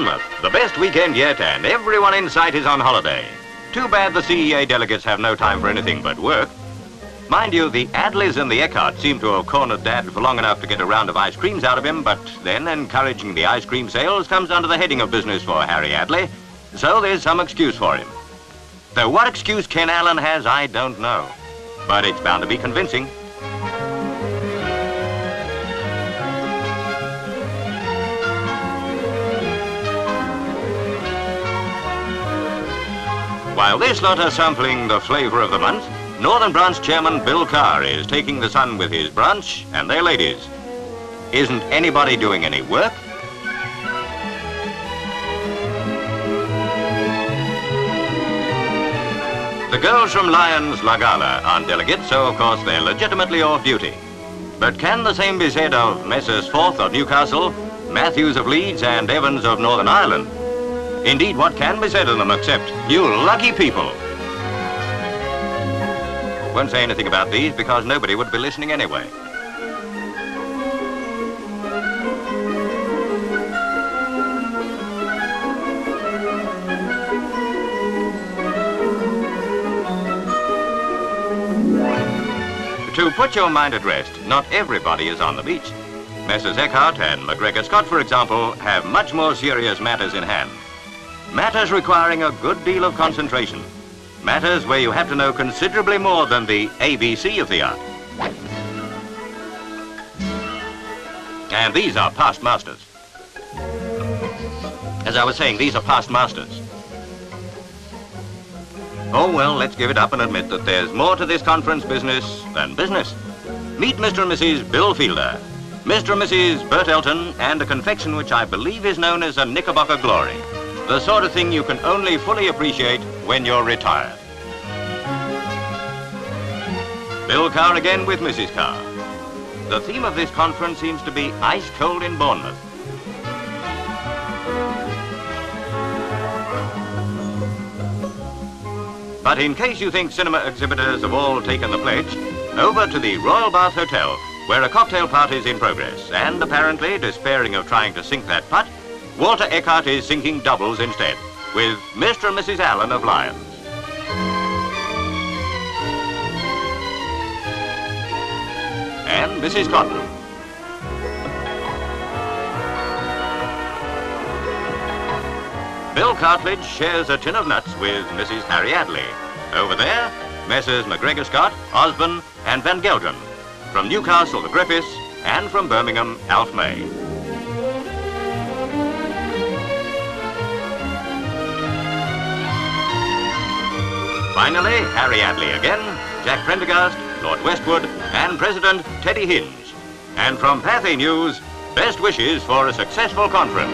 Bournemouth, the best weekend yet, and everyone in sight is on holiday. Too bad the CEA delegates have no time for anything but work. Mind you, the Attlees and the Eckharts seem to have cornered Dad for long enough to get a round of ice creams out of him, but then encouraging the ice cream sales comes under the heading of business for Harry Attlee, so there's some excuse for him. Though what excuse Ken Allen has, I don't know. But it's bound to be convincing. While this lot are sampling the flavour of the month, Northern Branch Chairman Bill Carr is taking the sun with his branch and their ladies. Isn't anybody doing any work? The girls from Lyons La Gala aren't delegates, so of course they're legitimately off duty. But can the same be said of Messrs. Forth of Newcastle, Matthews of Leeds and Evans of Northern Ireland? Indeed, what can be said of them except, you lucky people? Won't say anything about these because nobody would be listening anyway. To put your mind at rest, not everybody is on the beach. Messrs. Eckhard and MacGregor-Scott, for example, have much more serious matters in hand. Matters requiring a good deal of concentration. Matters where you have to know considerably more than the ABC of the art. And these are past masters. As I was saying, these are past masters. Oh well, let's give it up and admit that there's more to this conference business than business. Meet Mr. and Mrs. Bill Fielder, Mr. and Mrs. Bert Elton, and a confection which I believe is known as a Knickerbocker Glory. The sort of thing you can only fully appreciate when you're retired. Bill Carr again with Mrs. Carr. The theme of this conference seems to be ice cold in Bournemouth. But in case you think cinema exhibitors have all taken the pledge, over to the Royal Bath Hotel, where a cocktail party's in progress, and apparently, despairing of trying to sink that putt, Walter Eckhard is sinking doubles instead, with Mr. and Mrs. Allen of Lyons. And Mrs. Cotton. Bill Cartledge shares a tin of nuts with Mrs. Harry Attlee. Over there, Messrs. MacGregor-Scott, Osborne and Van Gelderen. From Newcastle, the Griffiths, and from Birmingham, Alf May. Finally, Harry Attlee again, Jack Prendergast, Lord Westwood, and President Teddy Hinge. And from Pathé News, best wishes for a successful conference.